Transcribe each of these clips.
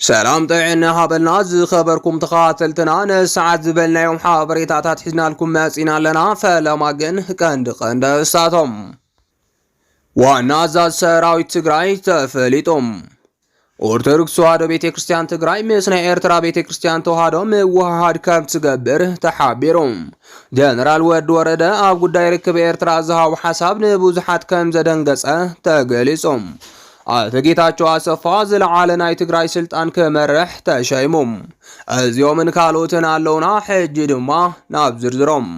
سلام طيعنا هابلنا خبركم تخاتلتنا نسعد زبلنا يوم حابريتات حزنا لكم ماسينا لنا فلماقن قند استاتهم وانا زاد سراويت تقراي تفليتهم ኦርቶዶክስ ተዋህዶ ቤተክርስቲያን ትግራይ ምስ ናይ ኤርትራ ቤተክርስቲያን ተዋህዶ ምውሃድ ከም ትገብር ተሓቢሮም ጀነራል ወድ ወረደ ኣብ ጉዳይ ርክብ ኤርትራ ዝሃብ ሓሳብ ንብዙሓት ከም ዘደንገጸ ተገሊጾም አቶ ጌታቸው አሰፋ ዝለዓለ ናይ ትግራይ ስልጣን ከመርሕ ተሸይሞም እዚኦምን ካልኦትን ኣለውና ሕጂ ድማ ናብ ዝርዝሮም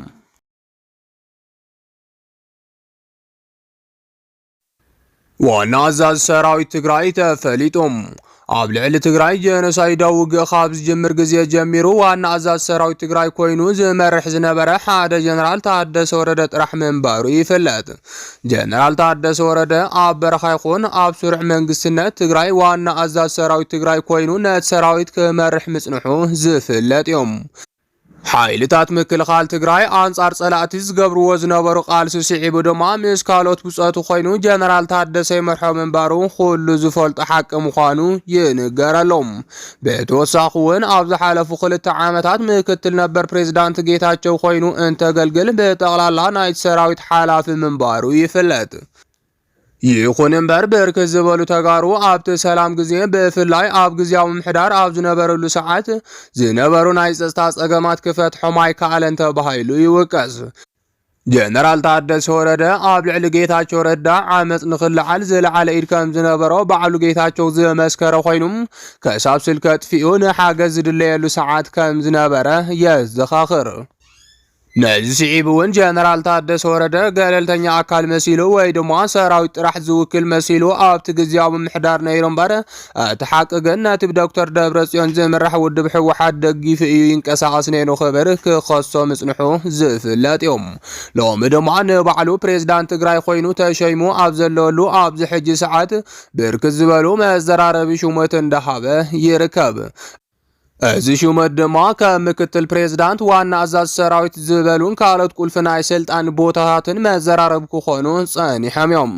ዋና አዛዥ ሰራዊት ትግራይ ተፈሊጦም ኣብ ልዕሊ ትግራይ ጀኖሳይዳዊ ውግእ ካብ ዝጅምር ግዜ ጀሚሩ ዋና አዛዥ ሰራዊት ትግራይ ኮይኑ ዝመርሕ ዝነበረ ሓደ ጀነራል ታደሰ ወረደ ጥራሕ መንበሩ ይፍለጥ ጀነራል ታደሰ ወረደ ኣብ በረኻ ይኹን ኣብ ስሩዕ መንግስትነት ትግራይ ዋና አዛዥ ሰራዊት ትግራይ ኮይኑ ነቲ ሰራዊት ክመርሕ ምጽንሑ ዝፍለጥ እዮም ሓይልታት ምክልኻል ትግራይ አንጻር ጸላእቲ ዝገብርዎ ዝነበሩ ቃልሲ ስዒቡ ድማ ምስ ካልኦት ብጸቱ ኮይኑ ጀነራል ታደሰ ይመርሖ መንበሩ ኩሉ ዝፈልጦ ሓቂ ምዃኑ ይንገረሎም ብተወሳኺ እውን ኣብ ዝሓለፉ 2 ዓመታት ምክትል ነበር ፕሬዝዳንት ጌታቸው ኮይኑ እንተገልግል ብጠቕላላ ናይቲ ሰራዊት ሓላፊ መንበሩ ይፍለጥ ይኹን እምበር ብርክት ዝበሉ ተጋሩ ኣብቲ ሰላም ጊዜ ብፍላይ ኣብ ግዚያዊ ምሕዳር ኣብ ዝነበረሉ ሰዓት ዝነበሩ ናይ ጸጥታ ጸገማት ክፈትሖም ኣይከኣለን ተባሂሉ ይውቀስ ጀነራል ታደሰ ወረደ ኣብ ልዕሊ ጌታቸው ረዳ ዓመፅ ንኽልዓል ዝለዓለ ኢድ ከም ዝነበሮ ባዕሉ ጌታቸው ዝመስከረ ኮይኑም ከሳብ ስልከ ጥፊኡ ንሓገዝ ዝድለየሉ ሰዓት ከም ዝነበረ የዘኻኽር ነዚ ስዒብ እውን ጀነራል ታደሰ ወረደ ገለልተኛ አካል መሲሉ ወይ ድማ ሰራዊት ጥራሕ ዝውክል መሲሉ ኣብቲ ግዚያዊ ምሕዳር ነይሩ እምበር እቲ ሓቂ ግን ነቲ ብዶክተር ደብረጽዮን ዝምራሕ ውድብ ሕወሓት ደጊፉ እዩ ይንቀሳቐስ ነይሩ ክብል ክኸሶ ምጽንሑ ዝፍለጥ እዮም ሎሚ ድማ ንባዕሉ ፕሬዝዳንት ትግራይ ኮይኑ ተሸይሙ ኣብ ዘለወሉ ኣብዚ ሕጂ ሰዓት ብርክት ዝበሉ መዘራረቢ ሹመት እንዳሃበ ይርከብ እዚ ሹመት ድማ ከም ምክትል ፕሬዝዳንት ዋና አዛዥ ሰራዊት ዝበሉን ካልኦት ቁልፍ ናይ ስልጣን ቦታታትን መዘራረብ ክኾኑ ጸኒሖም እዮም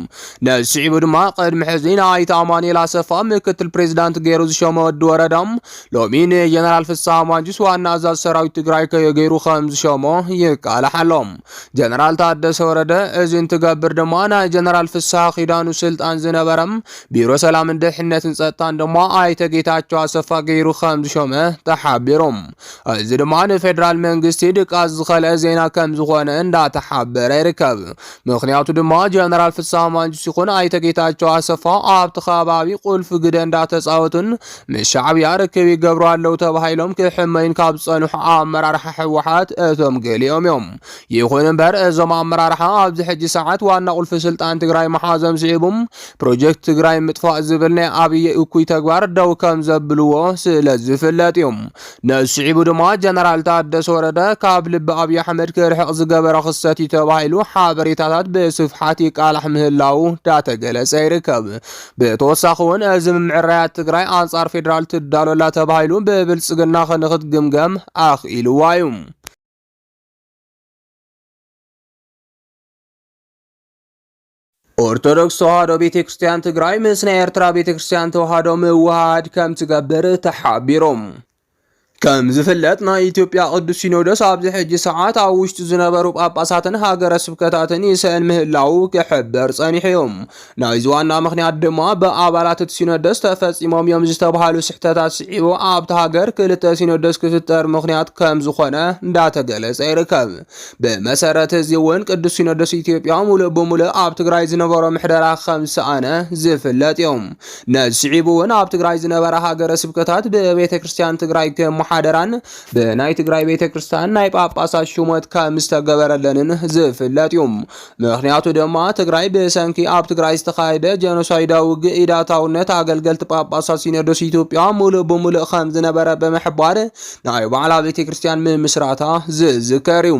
ነዚ ስዒቡ ድማ ቅድሚ ሕዚ ናይቲ ኣማኑኤል ኣሰፋ ምክትል ፕሬዝዳንት ገይሩ ዝሾመ ወዲ ወረዳም ሎሚ ንጀነራል ፍስሓ ማንጁስ ዋና አዛዥ ሰራዊት ትግራይ ገይሩ ከም ዝሾሞ ይቃላሓሎም ጀነራል ታደሰ ወረደ እዚ እንትገብር ድማ ናይ ጀነራል ፍስሓ ኺዳኑ ስልጣን ዝነበረም ቢሮ ሰላምን ድሕነትን ጸጥታን ድማ ኣይተ ጌታቸው ኣሰፋ ገይሩ ከም ዝሾመ ተሓቢሮም እዚ ድማ ንፌደራል መንግስቲ ድቃስ ዝኸልአ ዜና ከም ዝኾነ እንዳተሓበረ ይርከብ ምክንያቱ ድማ ጀነራል ፍስሓ ማንጁስ ይኹን ኣይተ ጌታቸው ኣሰፋ ኣብቲ ከባቢ ቁልፍ ግደ እንዳተፃወቱን ምስ ሻዕብያ ርክብ ይገብሩ ኣለው ተባሂሎም ክሕመይን ካብ ዝፀንሑ ኣመራርሓ ሕወሓት እቶም ገሊኦም እዮም ይኹን እምበር እዞም ኣመራርሓ ኣብዚ ሕጂ ሰዓት ዋና ቁልፊ ስልጣን ትግራይ መሓዘም ስዒቦም ፕሮጀክት ትግራይ ምጥፋእ ዝብል ናይ ኣብይ እኩይ ተግባር ደው ከም ዘብልዎ ስለዝፍለጥ ነስዒቡ ድማ ጀነራል ታደሰ ወረደ ካብ ልቢ ኣብይ ኣሕመድ ክርሕቕ ዝገበረ ክስተት ተባሂሉ ሓበሬታታት ብስፍሓት ይቃላሕ ምህላው ዳተገለጸ ይርከብ ብተወሳኺ እውን እዚ ምምዕራያት ትግራይ አንጻር ፌደራል ትዳሎላ ተባሂሉ ብብልጽግና ክንክትግምገም ኣኽኢልዋ እዩ ኦርቶዶክስ ተዋህዶ ቤተክርስቲያን ትግራይ ምስ ናይ ኤርትራ ቤተክርስቲያን ተዋህዶ ምውሃድ ከም ትገብር ተሓቢሮም ከም ዝፍለጥ ናይ ኢትዮጵያ ቅዱስ ሲኖዶስ ኣብዚ ሕጂ ሰዓት ኣብ ውሽጢ ዝነበሩ ጳጳሳትን ሃገረ ስብከታትን ይስእል ምህላው ክሕበር ጸኒሑ እዮም ናይዚ ዋና ምክንያት ድማ ብኣባላት እቲ ሲኖዶስ ተፈጺሞም እዮም ዝተባሃሉ ስሕተታት ስዒቡ ኣብቲ ሃገር ክልተ ሲኖዶስ ክፍጠር ምክንያት ከም ዝኾነ እንዳተገለጸ ይርከብ ብመሰረት እዚ እውን ቅዱስ ሲኖዶስ ኢትዮጵያ ሙሉእ ብሙሉእ ኣብ ትግራይ ዝነበሮ ምሕደራ ከም ዝሰኣነ ዝፍለጥ እዮም ነዚ ስዒቡ እውን ኣብ ትግራይ ዝነበረ ሃገረ ስብከታት ብቤተ ክርስቲያን ትግራይ ሓደራን በናይ ትግራይ ቤተክርስቲያን ናይ ጳጳሳት ሹመት ከም ዝተገበረለንን ዝፍለጥ እዩ ምክንያቱ ድማ ትግራይ ብሰንኪ ኣብ ትግራይ ዝተኻየደ ጀኖሳይዳዊ ግኢዳታውነት ኣገልገልቲ ጳጳሳት ሲኖዶስ ኢትዮጵያ ሙሉእ ብሙሉእ ከም ዝነበረ በመሕባር ናይ ባዕላ ቤተክርስቲያን ምምስራታ ዝዝከር እዩ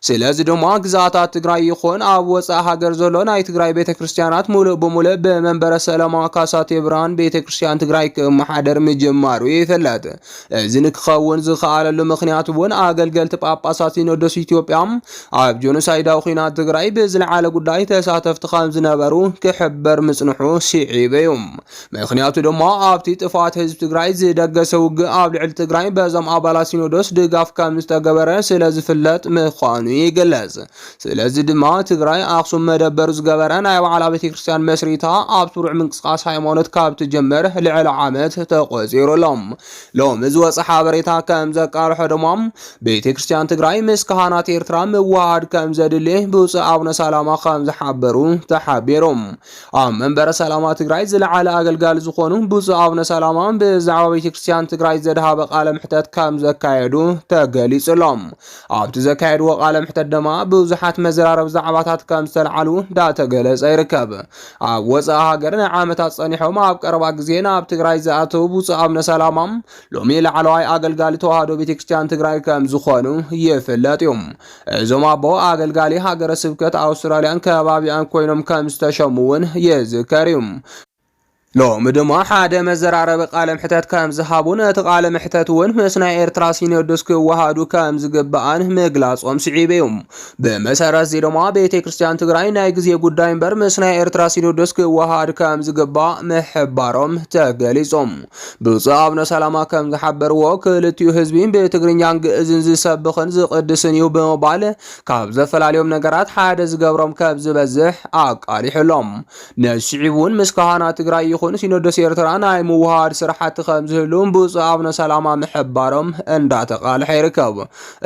ስለዚ ድማ ግዛታት ትግራይ ይኹን ኣብ ወፃኢ ሃገር ዘሎ ናይ ትግራይ ቤተክርስቲያናት ሙሉእ ብሙሉእ በመንበረ ሰላማ ካሳቴ ብርሃን ቤተክርስቲያን ትግራይ ክመሓደር ምጅማሩ ይፍለጥ እዚ ክኸውን ዝኸኣለሉ ምኽንያት እውን ኣገልገልቲ ጳጳሳት ሲኖዶስ ኢትዮጵያ ኣብ ጆኖሳይዳዊ ኩናት ትግራይ ብዝለዓለ ጉዳይ ተሳተፍቲ ከም ዝነበሩ ክሕበር ምጽንሑ ሲዒብ እዩ። ምኽንያቱ ድማ ኣብቲ ጥፋት ህዝቢ ትግራይ ዝደገሰ ውግእ ኣብ ልዕሊ ትግራይ በዞም ኣባላት ሲኖዶስ ድጋፍ ከም ዝተገበረ ስለ ዝፍለጥ ምዃኑ ይግለጽ። ስለዚ ድማ ትግራይ ኣኽሱም መደበሩ ዝገበረ ናይ ባዕላ ቤተክርስትያን መስሪታ ኣብ ስሩዕ ምንቅስቃስ ሃይማኖት ካብ ትጀምር ልዕሊ ዓመት ተቆፂሩሎም ሎሚ ዝወፀ ሓበሬታ ከም ዘቃርሖ ድማ ቤተክርስትያን ትግራይ ምስ ካህናት ኤርትራ ምውሃድ ከም ዘድሊ ብፁዕ ኣቡነ ሰላማ ከም ዝሓበሩ ተሓቢሮም። ኣብ መንበረ ሰላማ ትግራይ ዝለዓለ ኣገልጋሊ ዝኾኑ ብፁዕ ኣቡነ ሰላማ ብዛዕባ ቤተክርስትያን ትግራይ ዘድሃበ ቃለ ምሕተት ከም ዘካየዱ ተገሊጹሎም። ኣብቲ ዘካየድዎ ቃለ ምሕተት ድማ ብዙሓት መዘራረብ ዛዕባታት ከም ዝተለዓሉ ዳተገለጸ ይርከብ። ኣብ ወፃኢ ሃገር ንዓመታት ጸኒሖም ኣብ ቀረባ ግዜ ናብ ትግራይ ዝኣተው ብፁዕ ኣቡነ ሰላማ ሎሚ ላዕለዋይ ኣገልጋሊ ተዋህዶ ቤተክርስትያን ትግራይ ከም ዝኾኑ ይፍለጥ እዩ። እዞም ኣቦ ኣገልጋሊ ሃገረ ስብከት ኣውስትራልያን ከባቢያን ኮይኖም ከም ዝተሸሙ እውን ይዝከር እዩ። ሎሚ ድማ ሓደ መዘራረብ ቃለ ምሕተት ከም ዝሃቡን እቲ ቃለ ምሕተት እውን ምስ ናይ ኤርትራ ሲኖዶስ ክወሃዱ ከም ዝግባአን ምግላጾም ስዒብ እዩ። ብመሰረት እዚ ድማ ቤተክርስትያን ትግራይ ናይ ግዜ ጉዳይ እምበር ምስ ናይ ኤርትራ ሲኖዶስ ክወሃድ ከም ዝግባእ ምሕባሮም ተገሊጾም። ብፁዕ ኣቡነ ሰላማ ከም ዝሓበርዎ ክልቲኡ ህዝቢ ብትግርኛን ግዕዝን ዝሰብኽን ዝቅድስን እዩ ብምባል ካብ ዘፈላለዮም ነገራት ሓደ ዝገብሮም ከም ዝበዝሕ ኣቃሊሕሎም። ነስዒብ እውን ምስ ካህናት ትግራይ ይኹን ሲኖዶስ ኤርትራ ናይ ምውሃድ ስራሕቲ ከም ዝህሉን ብፁዕ ኣቡነ ሰላማ ምሕባሮም እንዳተቃልሐ ይርከብ።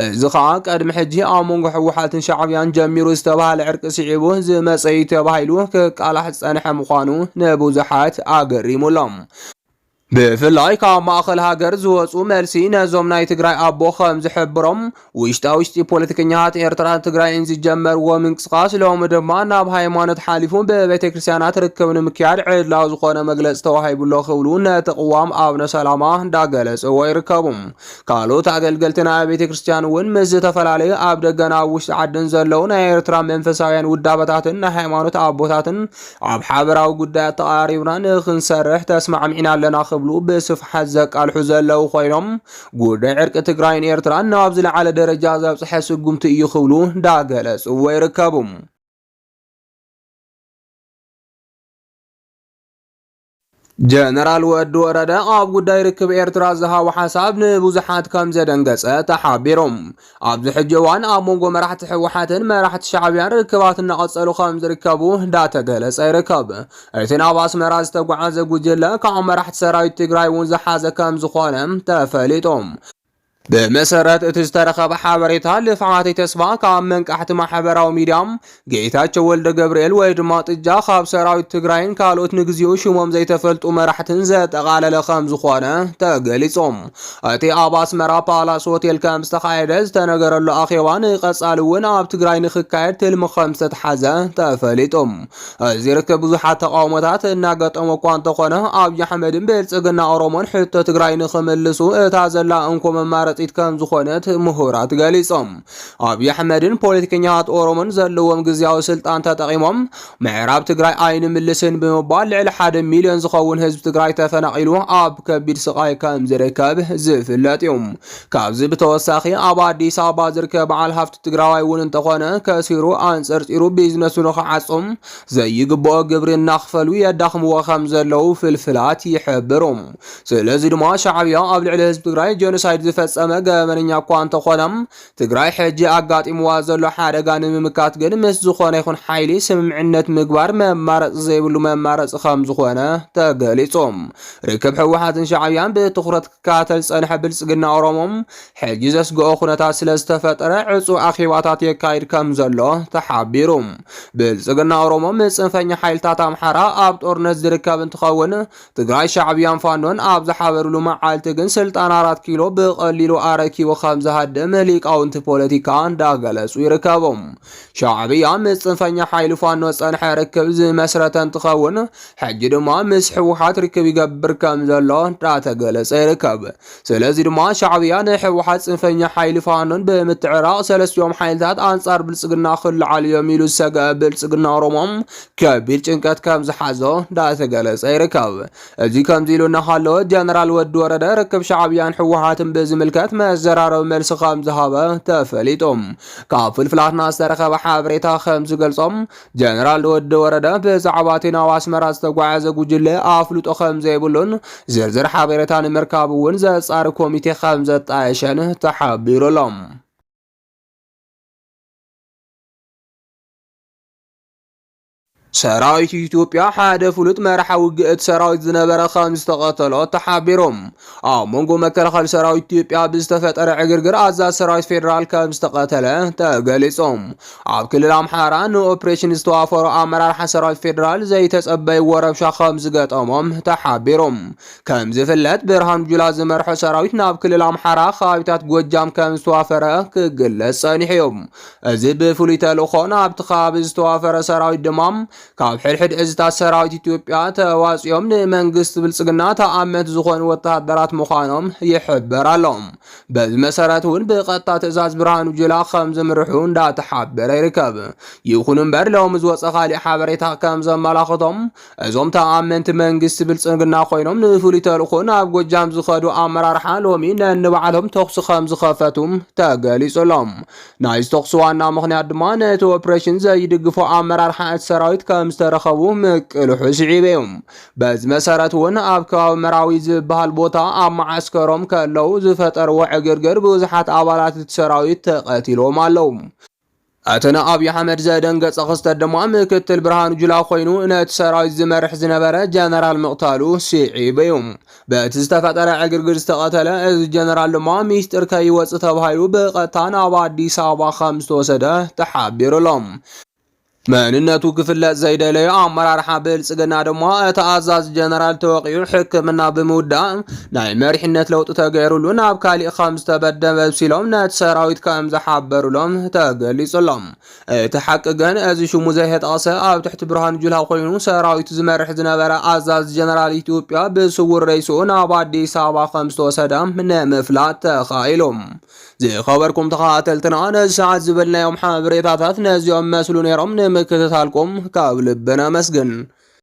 እዚ ከዓ ቀድሚ ሕጂ ኣብ መንጎ ሕወሓትን ሻዕብያን ጀሚሩ ዝተባሃለ ዕርቂ ስዒቡ ዝመፀይ ተባሂሉ ክቃላሕ ዝፀንሐ ምዃኑ ንብዙሓት ኣገሪሙሎም። ብፍላይ ካብ ማእኸል ሃገር ዝወፁ መልሲ ነዞም ናይ ትግራይ ኣቦ ከም ዝሕብሮም ውሽጣ ፖለቲከኛታት ኤርትራን ትግራይን ዝጀመርዎ ምንቅስቃስ ሎሚ ድማ ናብ ሃይማኖት ሓሊፉ በቤተ ክርስቲያናት ርክብ ንምክያድ ዕድላው ዝኾነ መግለፂ ተዋሂብሎ ክብሉ ነቲ ቅዋም ኣቡነ ሰላማ እንዳገለጽዎ ይርከቡ። ካልኦት ኣገልገልቲ ናይ ቤተ ክርስቲያን እውን ምስ ዝተፈላለዩ ኣብ ደገና ውሽጢ ዓድን ዘለው ናይ ኤርትራ መንፈሳውያን ውዳበታትን ናይ ሃይማኖት ኣቦታትን ኣብ ሓበራዊ ጉዳያት ተቃሪብና ንክንሰርሕ ተስማዕሚዕና ኣለና ክብሉ ብስፍሓት ዘቃልሑ ዘለው ኮይኖም ጉዳይ ዕርቂ ትግራይን ኤርትራን ናብ ዝለዓለ ደረጃ ዘብፅሐ ስጉምቲ እዩ ክብሉ እንዳገለጽዎ ይርከቡ። ጀነራል ወዲ ወረደ ኣብ ጉዳይ ርክብ ኤርትራ ዝሃቦ ሓሳብ ንብዙሓት ከም ዘደንገጸ ተሓቢሮም። ኣብዚ ሕጂ እዋን ኣብ መንጎ መራሕቲ ሕወሓትን መራሕቲ ሻዕብያን ርክባት እናቐጸሉ ከም ዝርከቡ እንዳተገለጸ ይርከብ። እቲ ናብ ኣስመራ ዝተጓዓዘ ጉጅለ ካብ መራሕቲ ሰራዊት ትግራይ እውን ዝሓዘ ከም ዝኾነ ተፈሊጦም። በመሰረት እቲ ዝተረኸበ ሓበሬታ ልፍዓት ተስፋ ካብ መንቃሕቲ ማሕበራዊ ሚድያም ጌታቸው ወልደ ገብርኤል ወይ ድማ ጥጃ ካብ ሰራዊት ትግራይን ካልኦት ንግዚኡ ሽሞም ዘይተፈልጡ መራሕትን ዘጠቓለለ ከም ዝኾነ ተገሊጾም። እቲ ኣብ ኣስመራ ፓላስ ሆቴል ከም ዝተኻየደ ዝተነገረሉ ኣኼባ ንቐጻሊ እውን ኣብ ትግራይ ንክካየድ ትልሚ ከም ዝተተሓዘ ተፈሊጦም። እዚ ርክብ ብዙሓት ተቃውሞታት እናገጠሞ እኳ እንተኾነ ኣብይ ኣሕመድን ብልጽግና ኦሮሞን ሕቶ ትግራይ ንክምልሱ እታ ዘላ እንኮ መማረ ከም ዝኾነት ምሁራት ገሊጾም። ኣብይ ኣሕመድን ፖለቲከኛታት ኦሮሞን ዘለዎም ግዝያዊ ስልጣን ተጠቂሞም ምዕራብ ትግራይ ኣይንምልስን ብምባል ልዕሊ 1 ሚልዮን ዝኸውን ህዝቢ ትግራይ ተፈናቂሉ ኣብ ከቢድ ስቃይ ከም ዝርከብ ዝፍለጥ እዩ። ካብዚ ብተወሳኺ ኣብ ኣዲስ ኣበባ ዝርከብ በዓል ሃፍቲ ትግራዋይ እውን እንተኾነ ከሲሩ ኣንፀርፂሩ ቢዝነሱ ንኽዓፅም ዘይግብኦ ግብሪ እናኽፈሉ የዳኽምዎ ከም ዘለው ፍልፍላት ይሕብሩ። ስለዚ ድማ ሻዕብያ ኣብ ልዕሊ ህዝቢ ትግራይ ጆኖሳይድ ዝፈጸመ ገበነኛ እኳ እንተኾነም ትግራይ ሕጂ ኣጋጢምዋ ዘሎ ሓደጋ ንምምካት ግን ምስ ዝኾነ ይኹን ሓይሊ ስምምዕነት ምግባር መማረፂ ዘይብሉ መማረፂ ከም ዝኾነ ተገሊጾም። ርክብ ሕወሓትን ሻዕብያን ብትኹረት ክከታተል ዝጸንሐ ብልጽግና ኦሮሞም ሕጂ ዘስግኦ ኩነታት ስለ ዝተፈጠረ ዕፁብ ኣኼባታት የካይድ ከም ዘሎ ተሓቢሩ። ብልጽግና ኦሮሞም ጽንፈኛ ሓይልታት ኣምሓራ ኣብ ጦርነት ዝርከብ እንትኸውን ትግራይ ሻዕብያን ፋኖን ኣብ ዝሓበሩሉ መዓልቲ ግን ስልጣን 4 ኪሎ ብቐሊሉ ኣረኪቡ ከም ዝሃድም ሊቃውንቲ ፖለቲካ እንዳገለጹ ይርከቦም። ሻዕብያ ምስ ጽንፈኛ ሓይሊ ፋኖ ጸንሐ ርክብ ዝመስረተ እንትኸውን ሕጂ ድማ ምስ ሕወሓት ርክብ ይገብር ከም ዘሎ እንዳተገለጸ ይርከብ። ስለዚ ድማ ሻዕብያ ንሕወሓት ጽንፈኛ ሓይሊ ፋኖን ብምትዕራቕ ሰለስቲኦም ሓይልታት አንጻር ብልጽግና ክልዓሉ እዮም ኢሉ ዝሰግአ ብልጽግና ኦሮሞም ከቢድ ጭንቀት ከም ዝሓዞ እንዳተገለጸ ይርከብ። እዚ ከምዚ ኢሉ እናሃለወ ጀነራል ወዲ ወረደ ርክብ ሻዕብያን ሕወሓትን ብዝምልከት መዘራረብ መልሲ ከም ዝሃበ ተፈሊጦም። ካብ ፍልፍላትና ዝተረኸበ ሓበሬታ ከም ዝገልጾም ጀነራል ወዲ ወረደ ብዛዕባ እቲ ናብ ኣስመራ ዝተጓዓዘ ጉጅለ ኣፍልጦ ከም ዘይብሉን ዝርዝር ሓበሬታ ንምርካብ እውን ዘጻሪ ኮሚቴ ከም ዘጣየሸን ተሓቢሩሎም። ሰራዊት ኢትዮጵያ ሓደ ፍሉጥ መራሒ ውግእት ሰራዊት ዝነበረ ከም ዝተቐተሎ ተሓቢሮም። ኣብ መንጎ መከላኸሊ ሰራዊት ኢትዮጵያ ብዝተፈጠረ ዕግርግር ኣዛዝ ሰራዊት ፌደራል ከም ዝተቐተለ ተገሊጾም። ኣብ ክልል ኣምሓራ ንኦፕሬሽን ዝተዋፈሩ ኣመራርሓ ሰራዊት ፌደራል ዘይተጸበይዎ ረብሻ ከም ዝገጠሞም ተሓቢሮም። ከም ዝፍለጥ ብርሃኑ ጁላ ዝመርሖ ሰራዊት ናብ ክልል ኣምሓራ ከባቢታት ጎጃም ከም ዝተዋፈረ ክግለጽ ጸኒሑ እዮም። እዚ ብፍሉይ ተልእኾ ናብቲ ከባቢ ዝተዋፈረ ሰራዊት ድማ ካብ ሕድሕድ ዕዝታት ሰራዊት ኢትዮጵያ ተዋፂኦም ንመንግስቲ ብልጽግና ተኣመንቲ ዝኾኑ ወተሃደራት ምዃኖም ይሕበር ኣሎም። በዚ መሰረት እውን ብቐጥታ ትእዛዝ ብርሃኑ ጁላ ከም ዝምርሑ እንዳተሓበረ ይርከብ። ይኹን እምበር ሎሚ ዝወፀ ካሊእ ሓበሬታ ከም ዘመላኽቶም እዞም ተኣመንቲ መንግስቲ ብልጽግና ኮይኖም ንፍሉይ ተልእኾ ናብ ጎጃም ዝኸዱ ኣመራርሓ ሎሚ ነንባዕሎም ተኹሲ ከም ዝኸፈቱም ተገሊጹሎም። ናይ ዝተኹሲ ዋና ምኽንያት ድማ ነቲ ኦፕሬሽን ዘይድግፎ ኣመራርሓ እቲ ሰራዊት ከም ዝተረኸቡ ምቅልሑ ስዒበዮም። በዚ መሰረት እውን ኣብ ከባቢ መራዊ ዝበሃል ቦታ ኣብ ማዓስከሮም ከለው ዝፈጠርዎ ዕግርግር ብዙሓት ኣባላት እቲ ሰራዊት ተቐቲሎም ኣለው። እቲ ንኣብይ ኣሕመድ ዘደንገጸ ክስተት ድማ ምክትል ብርሃኑ ጁላ ኮይኑ ነቲ ሰራዊት ዝመርሕ ዝነበረ ጀነራል ምቕታሉ ስዒቡ እዮም። በቲ ዝተፈጠረ ዕግርግር ዝተቐተለ እዚ ጀነራል ድማ ሚስጥር ከይወፅእ ተባሂሉ ብቐጥታ ናብ ኣዲስ ኣበባ ከም ዝተወሰደ ተሓቢሩሎም። መንነቱ ክፍለጥ ዘይደለየ ኣመራርሓ ብልጽግና ድማ እቲ ኣዛዝ ጀነራል ተወቂዑ ሕክምና ብምውዳእ ናይ መሪሕነት ለውጢ ተገይሩሉ ናብ ካሊእ ከም ዝተበደበ ሲሎም ነቲ ሰራዊት ከም ዝሓበሩሎም ተገሊጹሎም። እቲ ሓቂ ግን እዚ ሽሙ ዘይተጠቐሰ ኣብ ትሕቲ ብርሃኑ ጁላ ኮይኑ ሰራዊቱ ዝመርሕ ዝነበረ ኣዛዝ ጀነራል ኢትዮጵያ ብስውር ረይስኡ ናብ ኣዲስ ኣበባ ከም ዝተወሰደ ንምፍላጥ ተኻኢሎም። ዝኸበርኩም ተኸታተልትና ነዚ ሰዓት ዝበልናዮም ሓበሬታታት ነዚኦም መስሉ ነይሮም። ንምክትታልኩም ካብ ልብና መስግን።